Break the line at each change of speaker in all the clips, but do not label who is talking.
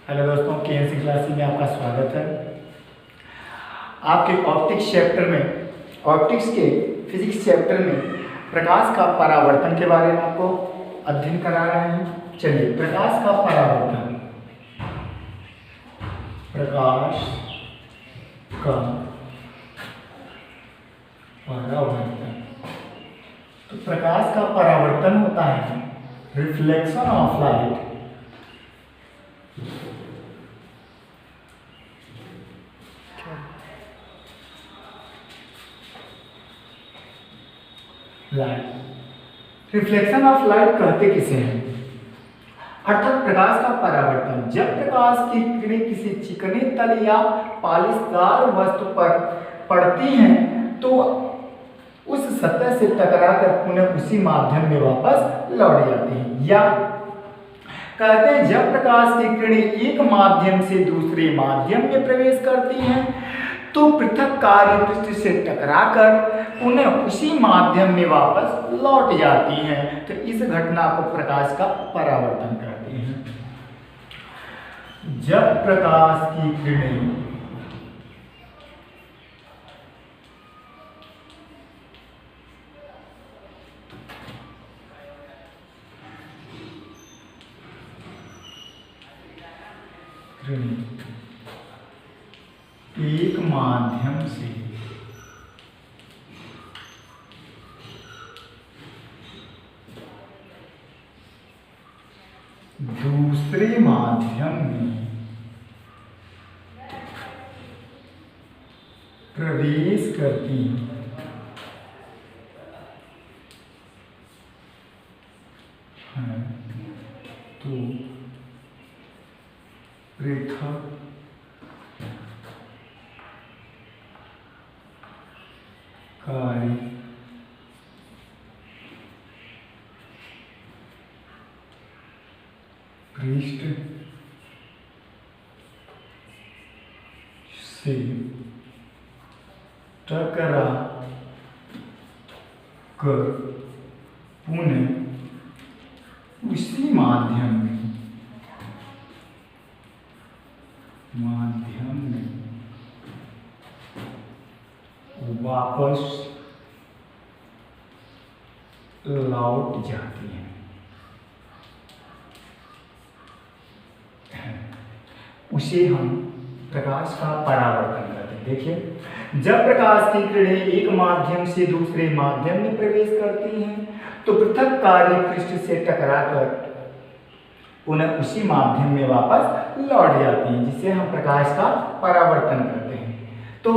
Hello दोस्तों, KNC classes में आपका स्वागत है। आपके ऑप्टिक्स चैप्टर में, ऑप्टिक्स के फिजिक्स चैप्टर में प्रकाश का परावर्तन के बारे में आपको अध्ययन करा रहे हैं। चलिए, प्रकाश का परावर्तन, प्रकाश का परावर्तन। तो प्रकाश का परावर्तन होता है reflection of light, reflection of light कहते किसे हैं? अर्थात प्रकाश का परावर्तन। जब प्रकाश की किरणें किसी चिकने तल या पालिशदार वस्तु पर पड़ती हैं तो उस सतह से टकराकर पुनः उसी माध्यम में वापस लौट जाती हैं। या कहते हैं जब प्रकाश की किरणें एक माध्यम से दूसरे माध्यम में प्रवेश करती हैं तो पृथक कार्य पृष्ठ से टकराकर पुनः उसी माध्यम में वापस लौट जाती हैं। तो इस घटना को प्रकाश का परावर्तन कहते हैं। जब प्रकाश की किरणें एक माध्यम से दूसरे माध्यम में प्रवेश करती हैं तो पृथक कार्य पृष्ठ से टकरा कर पुनः उसी माध्यम में वापस लौट जाती हैं। उसे हम प्रकाश का परावर्तन कहते हैं। देखिए, जब प्रकाश की किरणें एक माध्यम से दूसरे माध्यम में प्रवेश करती हैं तो पृथक कार्य पृष्ठ से टकराकर पुनः उसी माध्यम में वापस लौट जाती हैं, जिसे हम प्रकाश का परावर्तन करते हैं। तो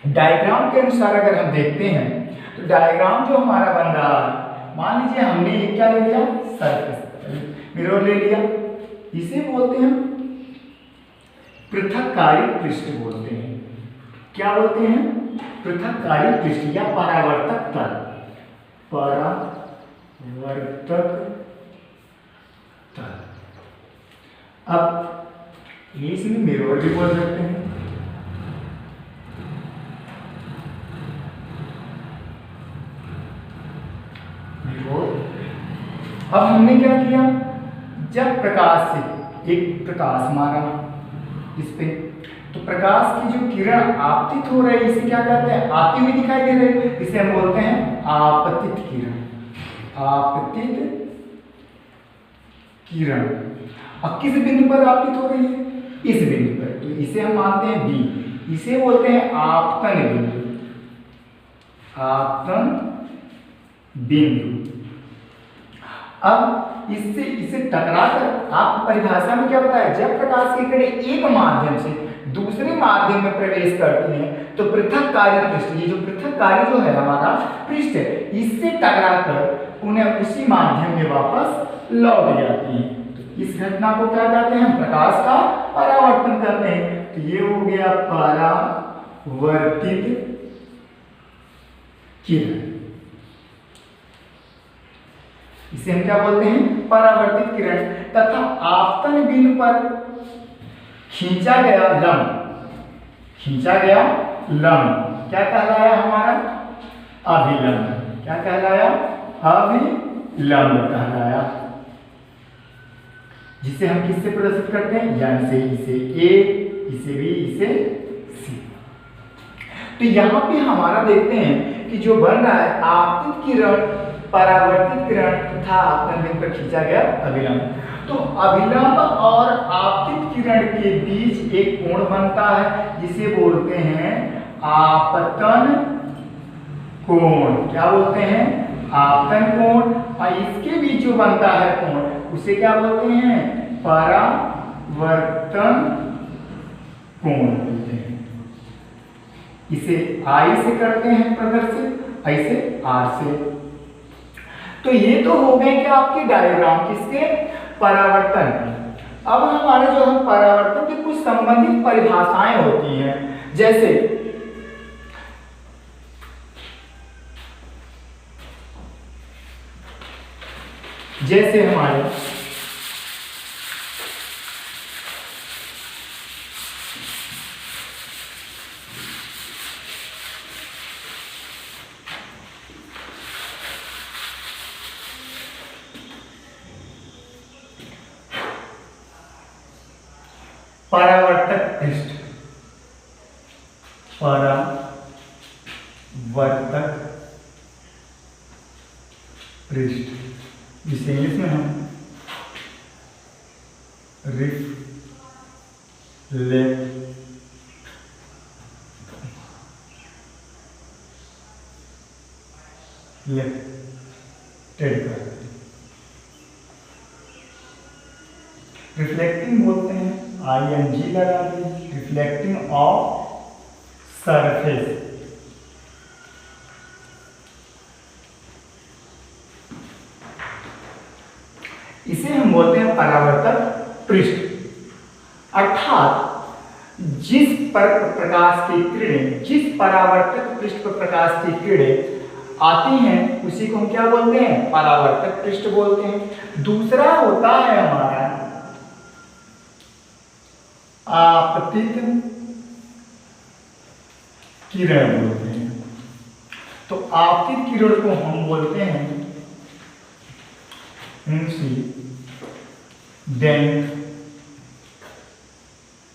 डायग्राम के अनुसार अगर हम देखते हैं तो डायग्राम जो हमारा बन रहा है, मान लीजिए हमने एक क्या ले लिया, सरफेस मिरर ले लिया, इसे बोलते हैं पृथककारी पृष्ठ बोलते हैं। क्या बोलते हैं? पृथककारी पृष्ठ या परावर्तक तल। परावर्तक तल। अब इसमें मिरर भी बोल सकते हैं। अब हमने क्या किया, जब प्रकाश से एक प्रकाश मारा इस पे, तो प्रकाश की जो किरण आपतित हो रही है इसे क्या कहते हैं? आती हुई दिखाई दे रही है, इसे हम बोलते हैं आपतित किरण। आपतित किरण। अब किस बिंदु पर आपतित हो रही है? इस बिंदु पर, तो इसे हम मानते हैं बी। इसे बोलते हैं आपतन बिंदु। आपतन बिंदु। अब इसे टकराकर आपको परिभाषा में क्या बताया? जब प्रकाश की किरणें एक माध्यम से दूसरे माध्यम में प्रवेश करती हैं तो पृथक कार्य पृष्ठ, ये जो पृथक कार्य जो है हमारा पृष्ठ है, इससे टकराकर उन्हें उसी माध्यम में वापस लौट जाती हैं। तो इस घटना को क्या कहते हैं? प्रकाश का परावर्तन करते हैं। तो ये हो गया परावर्तित किरण। इसे हम क्या बोलते हैं? परावर्तित किरण। तथा आपतन बिंदु पर खींचा गया लंब क्या कहलाया हमारा? अभिलंब। क्या कहलाया? अभिलंब कहलाया। जिसे हम किससे प्रदर्शित करते हैं, यन से, इसे ए, इसे बी, इसे सी। तो यहाँ पे हमारा देखते हैं कि जो बन रहा है आपतित किरण, परावर्तित किरण तथा आपतन बिंदु पर खींचा गया अभिलंब। तो अभिलंब और आपतित किरण के बीच एक कोण बनता है जिसे बोलते हैं आपतन कोण। क्या बोलते हैं, आपतन कोण। और इसके बीच जो बनता है कोण उसे क्या बोलते हैं, परावर्तन कोण बोलते हैं। इसे आई से करते हैं प्रदर्शित, ऐसे आर से। तो ये तो हो गए कि आपके डायग्राम किसके, परावर्तन। अब हमारे जो है परावर्तन की कुछ संबंधित परिभाषाएं होती हैं, जैसे हमारे परावर्तक पृष्ठ, परावर्तक पृष्ठ, जिसे इंग्लिश में हम रिफ्लेक्टिंग बोलते हैं, ING लगा दी, रिफ्लेक्टिंग ऑफ सरफेस। इसे हम बोलते हैं परावर्तक पृष्ठ। अर्थात जिस पर प्रकाश की किरणें, जिस परावर्तक पृष्ठ पर प्रकाश की किरणें आती हैं उसी को हम क्या बोलते हैं, परावर्तक पृष्ठ बोलते हैं। दूसरा होता है हमारा आपतित किरण बोलते हैं। तो आपतित किरण को हम बोलते हैं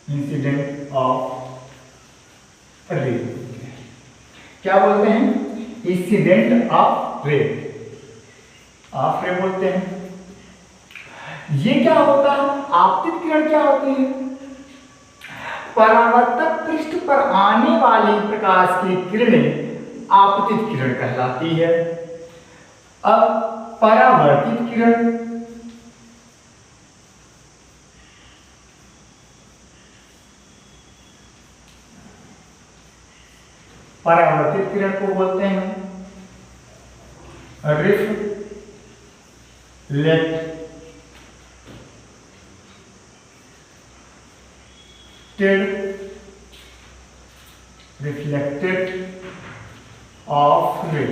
इंसिडेंट ऑफ रे। क्या बोलते हैं, इंसिडेंट ऑफ रे बोलते हैं। ये क्या होता है, आपतित किरण क्या होती है, परावर्तक पृष्ठ पर आने वाली प्रकाश की किरणें आपतित किरण कहलाती है। अब परावर्तित किरण, परावर्तित किरण को बोलते हैं रिफ्लेक्टेड ऑफ रे।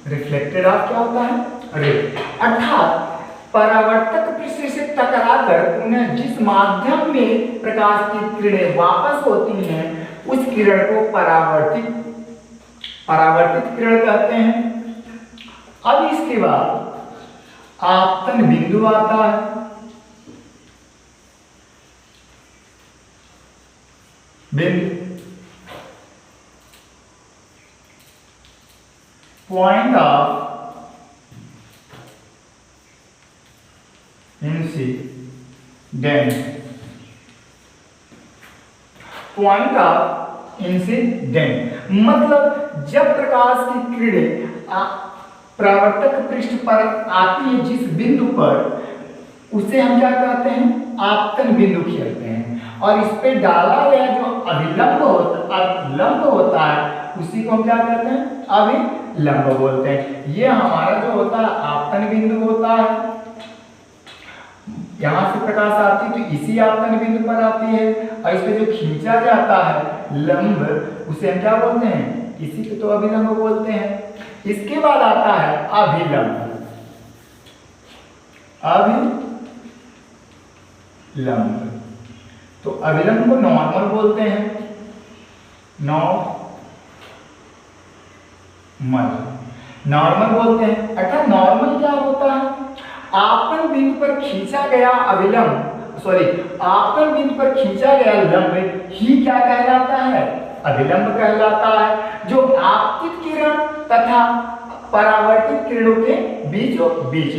रिफ्लेक्टेड ऑफ क्या होता है, रे। अर्थात परावर्तक पृष्ठ से टकराकर उन्हें जिस माध्यम में प्रकाश की किरणें वापस होती हैं उस किरण को परावर्तित किरण कहते हैं। अब इसके बाद आपतन बिंदु आता है। बिंदु point of incident, point of incident मतलब जब प्रकाश की किरणें परावर्तक पृष्ठ पर आती है जिस बिंदु पर, उसे हम क्या कहते हैं, आपतन बिंदु कहते हैं। और इस पे डाला गया जो अभिलंब होता है उसी को हम क्या कहते हैं, अभिलंब बोलते हैं। ये हमारा जो होता है आपतन बिंदु होता है। यहाँ से प्रकाश आती है तो इसी आपतन बिंदु पर आती है और इस पे जो खींचा जाता है लंब उसे हम क्या बोलते हैं, इसी को तो अभिलंब बोलते हैं। इसके बाद आता है अभिलंब। तो अभिलंब को नॉर्मल बोलते हैं, नॉर्मल बोलते हैं। अर्थात नॉर्मल क्या होता है, आपतन बिंदु पर खींचा गया आपतन बिंदु पर खींचा गया लंब ही क्या कहलाता है? अभिलंब कहलाता है, जो आपतित किरण तथा परावर्तित किरणों के बीच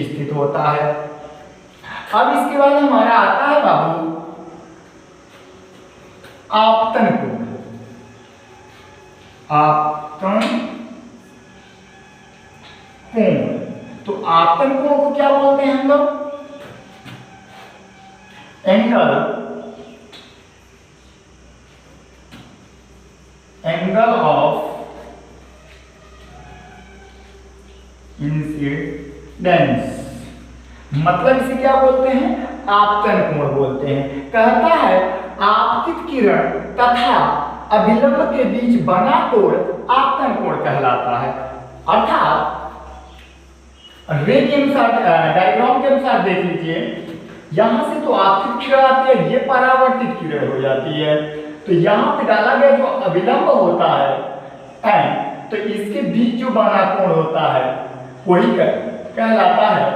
स्थित होता है। अब इसके बाद हमारा आता है बाबू आपतन कोण। आपतन कोण, तो आपतन कोण को क्या बोलते हैं हम लोग? एंगल ऑफ इंसिडेंस, मतलब इसे क्या बोलते हैं? आपतन कोण बोलते हैं। कहता है आपतित किरण तथा अभिलंब के बीच बना कोण आपतन कोण कहलाता है। अर्थात रे के अनुसार, डायग्राम के अनुसार देख लीजिए, यहां से तो आपतित किरण आती है, ये परावर्तित किरण हो जाती है, तो यहां पे डाला गया जो अभिलंब होता है तो इसके बीच जो बना कोण होता है वही कहलाता है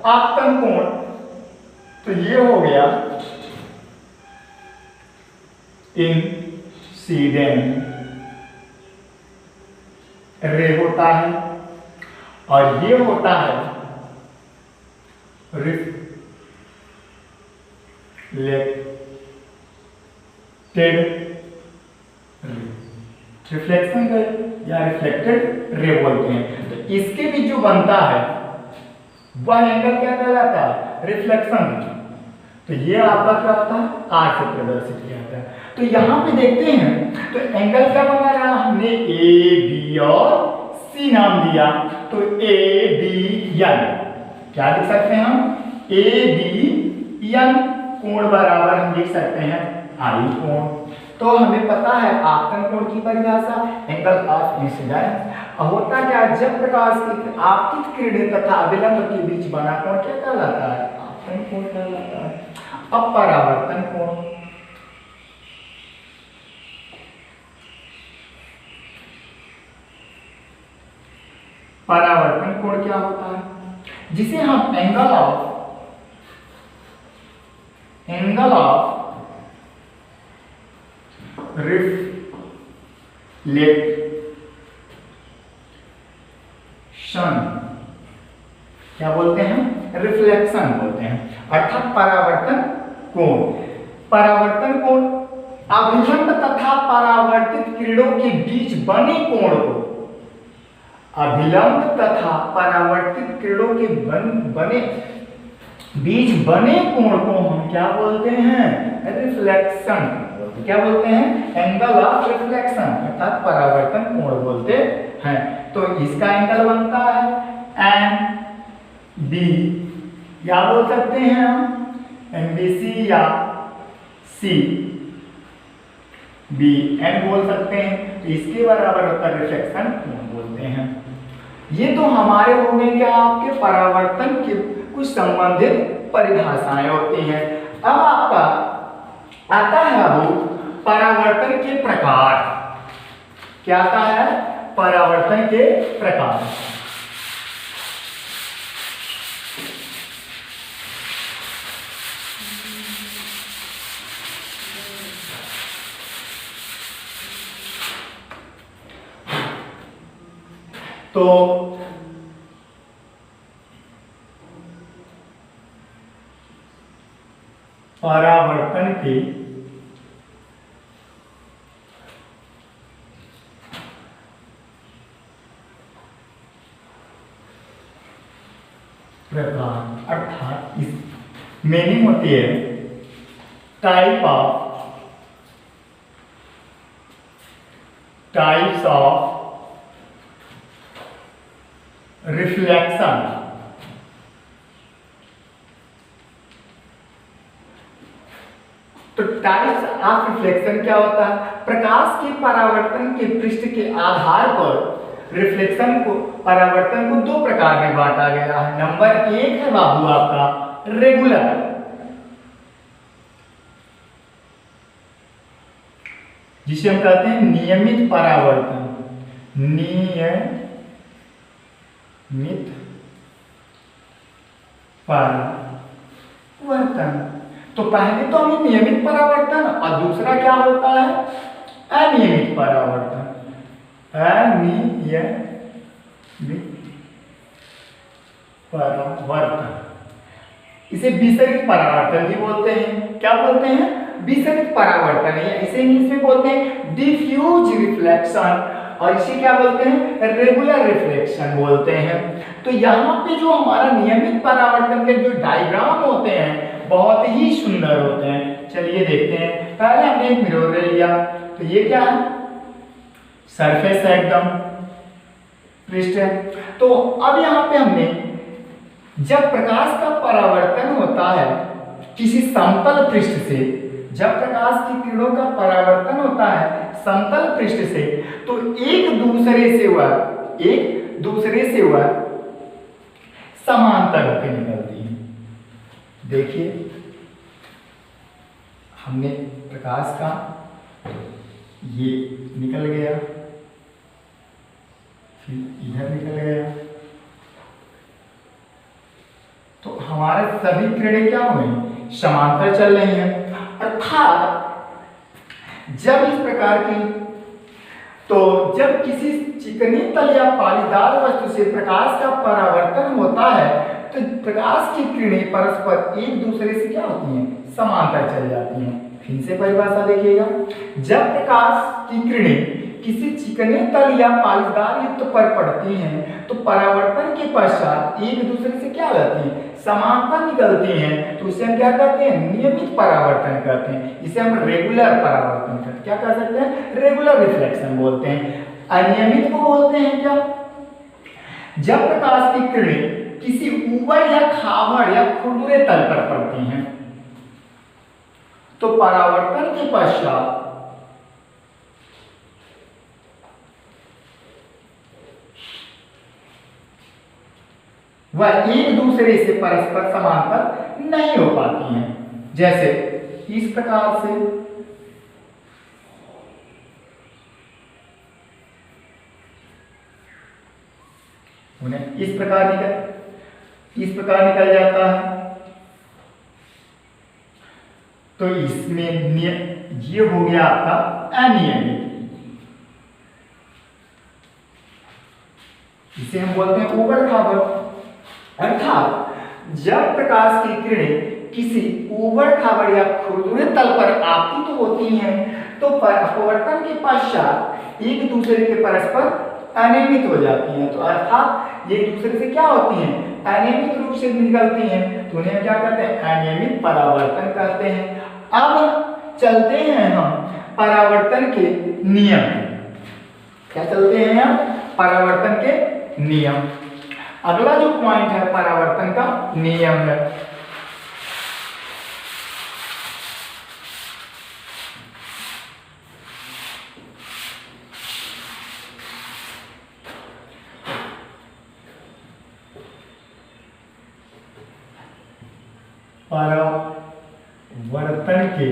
आपतन कोण। तो ये हो गया इंसिडेंट रे होता है, और ये होता है रिफ्लेक्शन रे या रिफ्लेक्टेड रे बोलते हैं। तो इसके भी जो बनता है वह एंगल क्या कहलाता है? रिफ्लेक्शन। तो ये आपका क्या होता है? आर से प्रदर्शित किया जाता है। तो यहाँ पे देखते हैं तो एंगल क्या बना रहा? हमने ए बी और सी नाम दिया, तो ए बी एन क्या लिख सकते हैं हम? ए बी एन कोण बराबर हम लिख सकते हैं आई कोण। तो हमें पता है आपतन कोण की परिभाषा, एंगल ऑफ इंसिडेंस। होता क्या? जब प्रकाश की आपतित किरणें तथा अभिलंब के बीच बना कोण क्या कहलाता है? आपतन कोण कहलाता है। अब परावर्तन कोण, परावर्तन कोण क्या होता है? जिसे हम एंगल ऑफ रिफ्लेक्शन क्या बोलते हैं? रिफ्लेक्शन बोलते हैं, अर्थात परावर्तन कोण। परावर्तन कोण अभिलंब तथा परावर्तित किरणों के बीच बने कोण को, अभिलंब तथा परावर्तित किरणों के बीच बने कोण को हम क्या बोलते हैं? रिफ्लेक्शन। क्या बोलते हैं? एंगल ऑफ रिफ्लेक्शन, अर्थात परावर्तन कोण बोलते हैं। तो इसका एंगल बनता है एन बी, या बोल सकते हैं हम एनबीसी या सी बी एन बोल सकते हैं। तो इसके बराबर होता है रिफ्लेक्शन कोण बोलते हैं। ये तो हमारे हो गए क्या? आपके परावर्तन के कुछ संबंधित परिभाषाएं होती हैं। अब आपका आता है बाबू परावर्तन के प्रकार। क्या आता है? परावर्तन के प्रकार। तो परावर्तन के प्रकार, अर्थात इस मीनिंग होती है टाइप्स ऑफ रिफ्लेक्शन। तो टाइप्स ऑफ रिफ्लेक्शन क्या होता है? प्रकाश के परावर्तन के पृष्ठ के आधार पर रिफ्लेक्शन को, परावर्तन को दो प्रकार में बांटा गया है। नंबर एक है बाबू आपका रेगुलर, जिसे हम कहते हैं नियमित परावर्तन। नियमित परावर्तन। तो पहले तो हमें नियमित परावर्तन और दूसरा क्या होता है, अनियमित परावर्तन। अनियमित परावर्तन, इसे विसरित परावर्तन भी बोलते हैं। क्या बोलते हैं, विसरित परावर्तन, या इसे इंग्लिश में बोलते हैं डिफ्यूज रिफ्लेक्शन, और इसे क्या बोलते हैं, रेगुलर रिफ्लेक्शन बोलते हैं। तो यहाँ पे जो हमारा नियमित परावर्तन के जो डायग्राम होते हैं बहुत ही सुंदर होते हैं। चलिए देखते हैं। पहले हमने एक मिरर ले लिया, तो ये क्या है, सरफेस है, एकदम पृष्ठ है। तो अब यहाँ पे हमने जब प्रकाश का परावर्तन होता है किसी समतल पृष्ठ से, जब प्रकाश की किरणों का परावर्तन होता है समतल पृष्ठ से, तो एक दूसरे से वह समांतर होकर निकलती है। देखिए, हमने प्रकाश का ये निकल गया, फिर इधर निकल गया, तो हमारे सभी किरणें क्या हुए, समांतर चल रही हैं। अर्थात जब इस प्रकार की, तो जब किसी चिकनी तल या पालीदार वस्तु से प्रकाश का परावर्तन होता है तो प्रकाश की किरणें परस्पर एक दूसरे से क्या होती हैं, समांतर चल जाती हैं। फिर से परिभाषा देखिएगा, जब प्रकाश की किरणें किसी चिकने तल या पालीदार युक्त पर पड़ती हैं तो परावर्तन के पश्चात एक दूसरे से क्या होती है, समांतर निकलती हैं। तो इसे हम क्या कहते हैं, नियमित परावर्तन कहते हैं। इसे हम रेगुलर परावर्तन कहते हैं, क्या कह सकते हैं, रेगुलर रिफ्लेक्शन बोलते हैं। अनियमित को बोलते हैं क्या, जब प्रकाश की किरणें किसी ऊबड़ या खाबड़ या खुरदुरे तल पर पड़ती हैं तो परावर्तन के पश्चात वह एक दूसरे से परस्पर समांतर नहीं हो पाती हैं। जैसे इस प्रकार से उन्हें इस प्रकार निकल जाता है, तो इसमें ये हो गया आपका अनियमित, इसे हम बोलते हैं ऊबड़ खाबड़। अर्थात जब प्रकाश की किरणें किसी ऊबड़ खाबड़ या खुरदुरे तल पर आपतित होती हैं तो अपवर्तन के पश्चात एक दूसरे के परस्पर अनियमित हो जाती हैं। तो अर्थात ये एक दूसरे से क्या होती हैं, अनियमित रूप से निकलती हैं, तो उन्हें क्या कहते हैं, अनियमित परावर्तन कहते हैं। अब चलते हैं हम परावर्तन के नियम, क्या चलते हैं हम, परावर्तन के नियम। अगला जो पॉइंट है परावर्तन का नियम है। परावर्तन के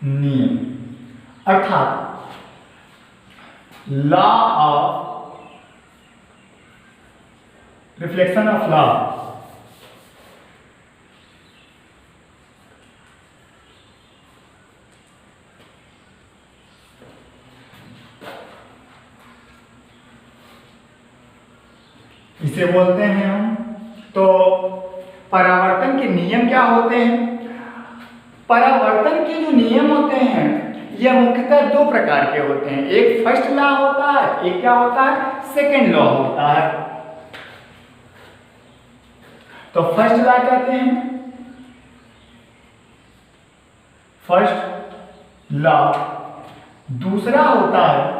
नियम अर्थात law of reflection of law, इसे बोलते हैं हम। तो परावर्तन के नियम क्या होते हैं, परावर्तन के जो नियम होते हैं यह मुख्यतः दो प्रकार के होते हैं, एक फर्स्ट लॉ होता है, एक क्या होता है, सेकेंड लॉ होता है। तो फर्स्ट लॉ कहते हैं, फर्स्ट लॉ। दूसरा होता है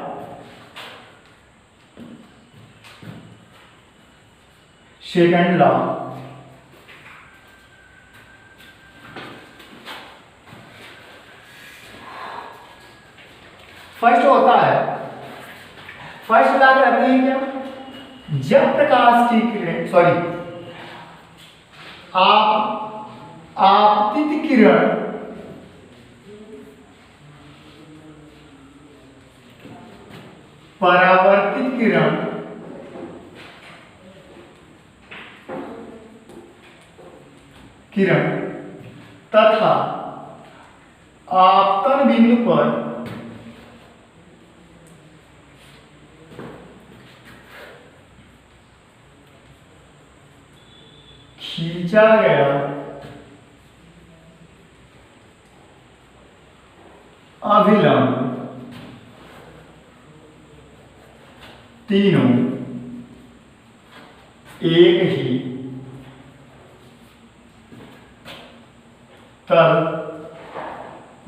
सेकेंड लॉ। फर्स्ट होता है, फर्स्ट लॉ कहते हैं क्या, जब प्रकाश की किरण आपतित किरण परावर्तित किरण किरण तथा आपतन बिंदु पर खींचा गया अभिलंब तीनों एक ही तल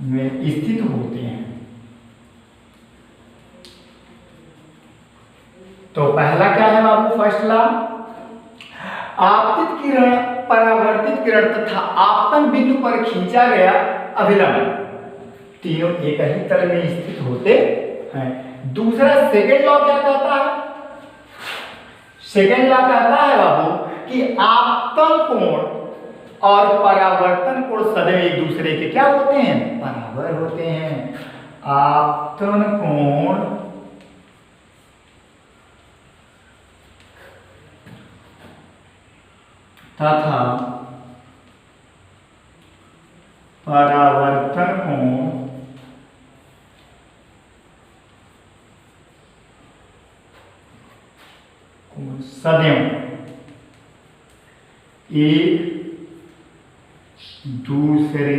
में स्थित होते हैं। तो पहला क्या है बाबू, फर्स्ट लॉ, आपतित किरण परावर्तित किरण तथा आपतन बिंदु पर खींचा गया अभिलंब तीनों एक ही तल में स्थित होते हैं। दूसरा सेकेंड लॉ क्या कहता है, सेकेंड लॉ कहता है बाबू कि आपतन कोण और परावर्तन कोण सदैव एक दूसरे के क्या होते हैं, बराबर होते हैं। आपतन कोण तथा परावर्तन कोण सदैव एक दूसरे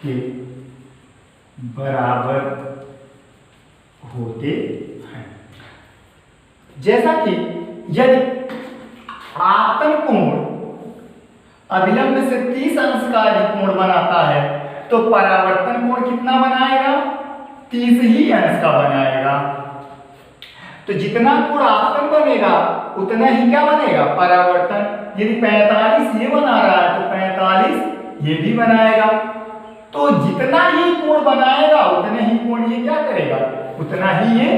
के बराबर होते हैं। जैसा कि यदि आपतन कोण अभिलंब से 30 अंश का यदि कोण बनाता है तो परावर्तन कोण कितना बनाएगा, 30 ही अंश का बनाएगा। तो जितना कोण आपतन बनेगा उतना ही क्या बनेगा, परावर्तन। यदि 45 ये बना रहा है तो 45 ये भी बनाएगा। तो जितना ही कोण बनाएगा उतने ही कोण ये क्या करेगा, उतना ही ये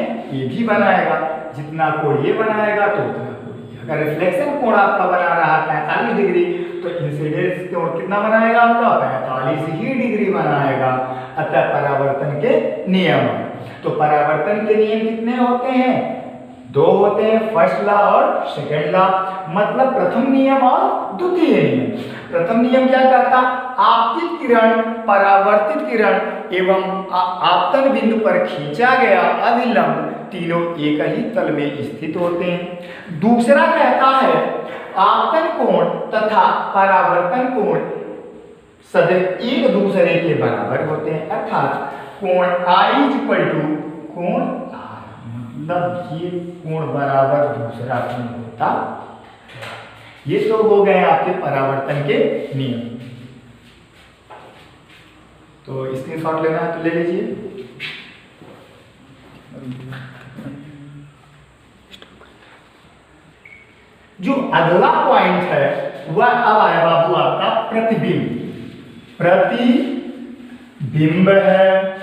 भी बनाएगा। जितना कोण ये बनाएगा तो उतना कोण ये। अगर रिफ्लेक्शन कोण आपका बना रहा है 45 डिग्री तो इंसिडेंस कोण कितना बनाएगा आपका, 45 ही डिग्री बनाएगा। अतः परावर्तन के नियम, तो परावर्तन के नियम कितने होते हैं, 2 होते हैं, फर्स्ट लॉ और सेकेंड लॉ। मतलब प्रथम नियम और द्वितीय नियम। प्रथम नियम क्या कहता, आपतित किरण परावर्तित किरण एवं आपतन बिंदु पर खींचा गया अभिलंब तीनों एक ही तल में स्थित होते हैं। दूसरा कहता है आपतन कोण तथा परावर्तन कोण सदैव एक दूसरे के बराबर होते हैं। अर्थात कोण I = कोण R, मतलब ये कोण बराबर दूसरा कोण होता है। ये तो हो गए आपके परावर्तन के नियम। तो स्क्रीनशॉट लेना है तो ले लीजिए। जो अगला पॉइंट है वह अब आया बाबू आपका प्रतिबिंब। प्रतिबिंब है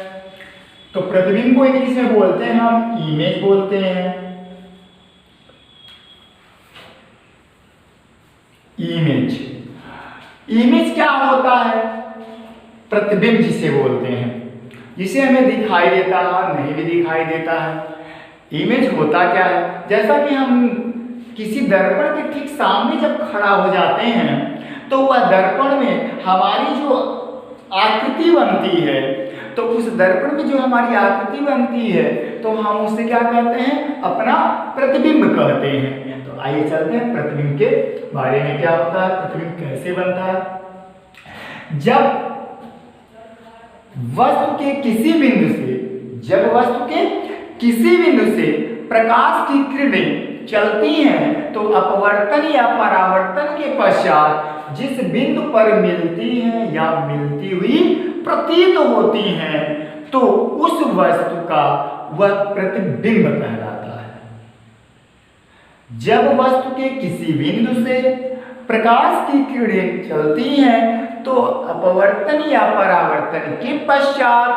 तो प्रतिबिंब को इंग्लिश में बोलते हैं हम इमेज बोलते हैं। इमेज, इमेज क्या होता है, प्रतिबिंब जिसे बोलते हैं, जिसे हमें दिखाई देता है नहीं भी दिखाई देता है। इमेज होता क्या है, जैसा कि हम किसी दर्पण के ठीक सामने जब खड़ा हो जाते हैं तो वह दर्पण में हमारी जो आकृति बनती है, तो उस दर्पण में जो हमारी आकृति बनती है तो हम उसे क्या कहते हैं, अपना प्रतिबिंब कहते हैं। तो आइए चलते हैं प्रतिबिंब के बारे में, क्या होता है, प्रतिबिंब कैसे बनता है। जब वस्तु के किसी बिंदु से प्रकाश की किरणें चलती हैं तो अपवर्तन या परावर्तन के पश्चात जिस बिंदु पर मिलती हैं या मिलती हुई प्रतीत होती हैं तो उस वस्तु का वह प्रतिबिंब कहलाता है। जब वस्तु के किसी बिंदु से प्रकाश की किरणें चलती हैं तो अपवर्तन या परावर्तन के पश्चात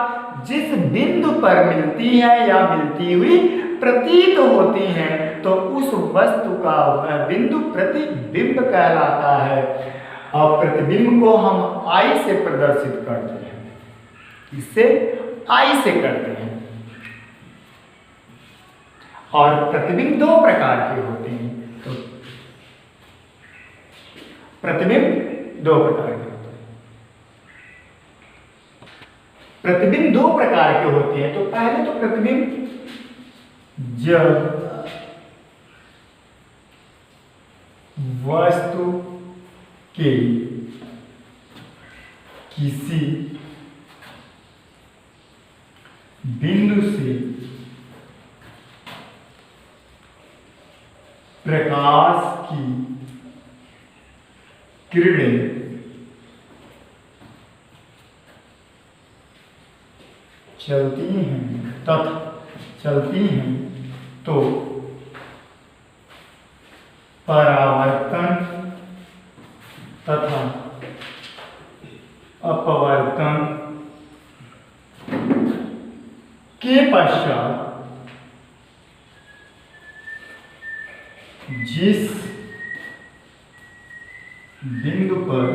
जिस बिंदु पर मिलती है या मिलती हुई प्रतीत होती हैं तो उस वस्तु का वह बिंदु प्रतिबिंब कहलाता है। और प्रतिबिंब को हम आई से प्रदर्शित करते हैं, इससे आई से करते हैं। और प्रतिबिंब 2 प्रकार के होते हैं, तो प्रतिबिंब दो प्रकार के होते हैं। प्रतिबिंब दो प्रकार के होते हैं। तो पहले तो प्रतिबिंब जब वस्तु के किसी बिंदु से प्रकाश की किरणें चलती हैं तो परावर्तन तथा अपवर्तन के पश्चात जिस बिंदु पर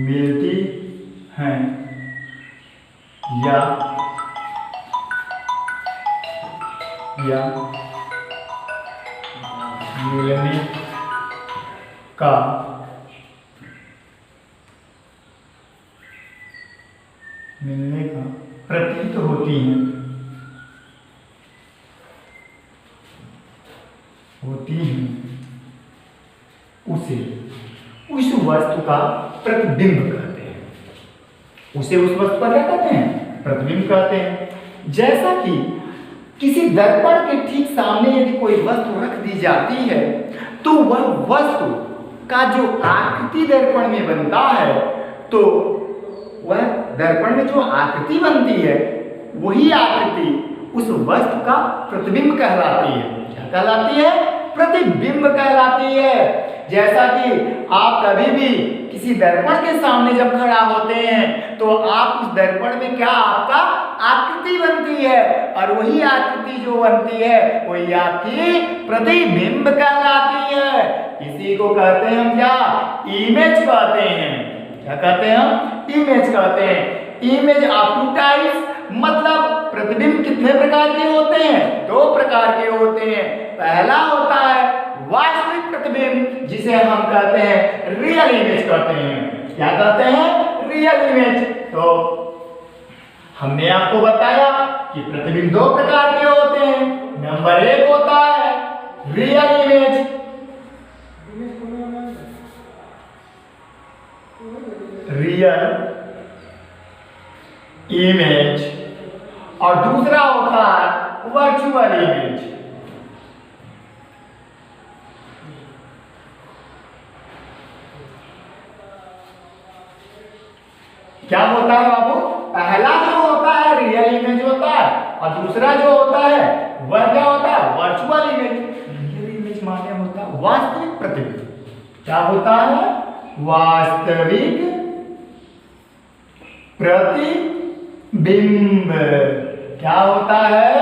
मिलती हैं या मिलने का प्रतीत होती हैं उसे उस वस्तु का प्रतिबिंब कहते हैं। उसे उस वस्तु का क्या कहते हैं? प्रतिबिंब कहते हैं। जैसा कि किसी दर्पण के ठीक सामने यदि कोई वस्तु रख दी जाती है तो वह वस्तु का जो आकृति दर्पण में बनता है, तो वह दर्पण में जो आकृति बनती है वही आकृति उस वस्तु का प्रतिबिंब कहलाती है। क्या कहलाती है? प्रतिबिंब कहलाती है। जैसा कि आप कभी भी किसी दर्पण के सामने जब खड़ा होते हैं तो आप उस दर्पण में क्या आपका आकृति बनती है, और वही आकृति जो बनती है वही आपकी प्रतिबिंब कहलाती है। इसी को कहते हैं हम क्या? इमेज कहते हैं। क्या कहते हैं हम? इमेज कहते हैं। इमेज ऑफ टू टाइप्स, मतलब प्रतिबिंब कितने प्रकार के होते हैं? दो प्रकार के होते हैं। पहला होता है वास्तविक प्रतिबिंब, जिसे हम कहते हैं रियल इमेज कहते हैं। क्या कहते हैं? Real image. तो हमने आपको बताया कि प्रतिबिंब दो प्रकार के होते हैं। नंबर एक होता है रियल इमेज, और दूसरा होता है वर्चुअल इमेज। क्या होता है बाबू? पहला जो होता है रियल इमेज होता है, और दूसरा जो होता है वह क्या होता है? Virtual image. रियल इमेज माने होता है वास्तविक प्रतिबिंब। क्या होता है? वास्तविक प्रतिबिंब। क्या होता है?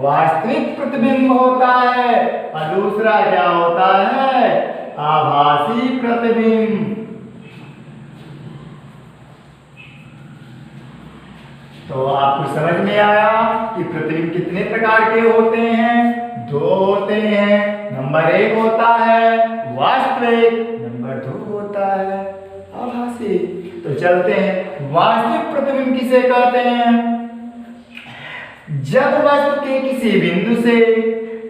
वास्तविक प्रतिबिंब होता है। और दूसरा क्या होता है? आभासी प्रतिबिंब। तो आपको समझ में आया कि प्रतिबिंब कितने प्रकार के होते हैं? दो होते हैं। नंबर एक होता है वास्तविक, नंबर दो होता है आभासी। तो चलते हैं, वास्तविक प्रतिबिंब किसे कहते हैं? जब वस्तु के किसी बिंदु से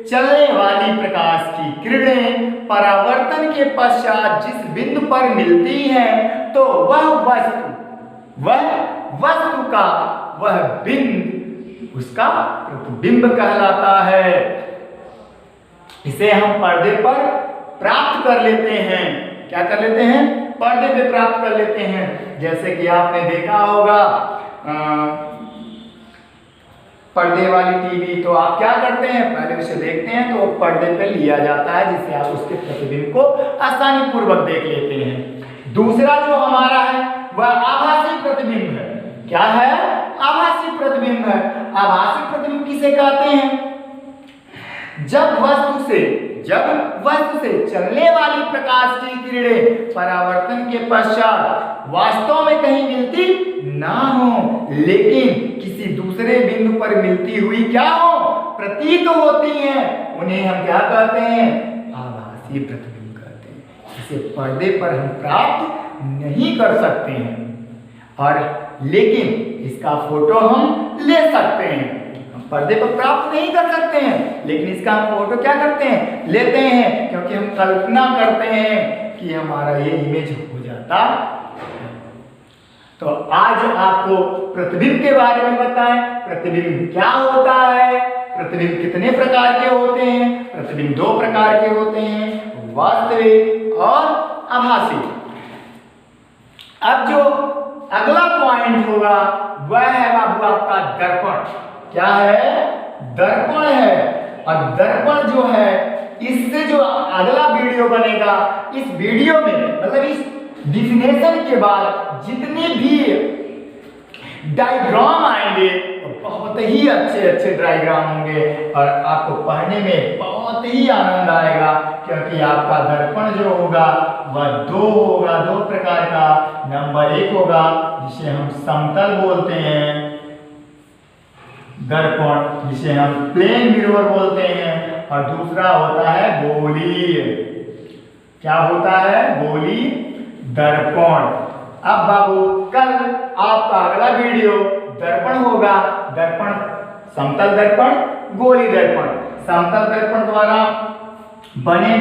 चलने वाली प्रकाश की किरणें परावर्तन के पश्चात जिस बिंदु पर मिलती हैं तो वह वस्तु का वह बिंदु उसका प्रतिबिंब कहलाता है। इसे हम पर्दे पर प्राप्त कर लेते हैं। क्या कर लेते हैं? पर्दे पे प्राप्त कर लेते हैं। जैसे कि आपने देखा होगा पर्दे वाली टीवी, तो आप क्या करते हैं? पहले उसे देखते हैं तो पर्दे पे लिया जाता है, जिससे आप उसके प्रतिबिंब को आसानी पूर्वक देख लेते हैं। दूसरा जो हमारा है वह आभासी प्रतिबिंब है। क्या है? आभासी प्रतिबिंब है। आभासी प्रतिबिंब किसे कहते हैं? जब वस्तु से चलने वाली प्रकाश की किरणें परावर्तन के पश्चात वास्तव में कहीं मिलती ना हो, लेकिन किसी दूसरे बिंदु पर मिलती हुई क्या हो? प्रतीत होती हैं। उन्हें हम क्या कहते हैं? आभासी प्रतिबिंब कहते हैं। इसे पर्दे पर हम प्राप्त नहीं कर सकते हैं, और लेकिन इसका फोटो हम ले सकते हैं। हम पर्दे पर प्राप्त नहीं कर सकते हैं, लेकिन इसका हम फोटो क्या करते हैं, लेते हैं, क्योंकि हम कल्पना करते हैं कि हमारा ये इमेज हो जाता है। तो आज आपको प्रतिबिंब के बारे में बताएं, प्रतिबिंब क्या होता है, प्रतिबिंब कितने प्रकार के होते हैं। प्रतिबिंब 2 प्रकार के होते हैं, वास्तविक और आभासी। अब जो अगला पॉइंट होगा वह है बाबू आपका दर्पण। क्या है, दर्पण है। और दर्पण जो है, इससे जो अगला वीडियो बनेगा, इस वीडियो में मतलब इस डिफिनेशन के बाद जितने भी डायग्राम आएंगे बहुत ही अच्छे अच्छे डायग्राम होंगे, और आपको पढ़ने में बहुत ही आनंद आएगा, क्योंकि आपका दर्पण जो होगा वह 2 होगा, 2 प्रकार का। नंबर 1 होगा जिसे हम समतल बोलते हैं दर्पण, जिसे हम प्लेन मिरर बोलते हैं, और दूसरा होता है गोलीय। क्या होता है, गोली दर्पण। अब बाबू कल आपका अगला वीडियो दर्पण होगा, दर्पण समतल दर्पण, गोली दर्पण। समतल दर्पण द्वारा बने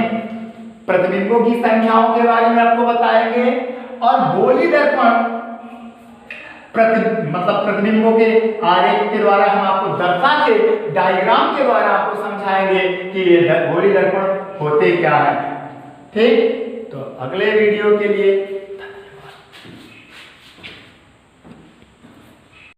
प्रतिबिंबों की संख्याओं के बारे में आपको बताएंगे, और गोली दर्पण मतलब प्रतिबिंबों के आरेख के द्वारा हम आपको दर्शा के डायग्राम के द्वारा आपको समझाएंगे कि ये गोली दर्पण होते क्या है। ठीक, तो अगले वीडियो के लिए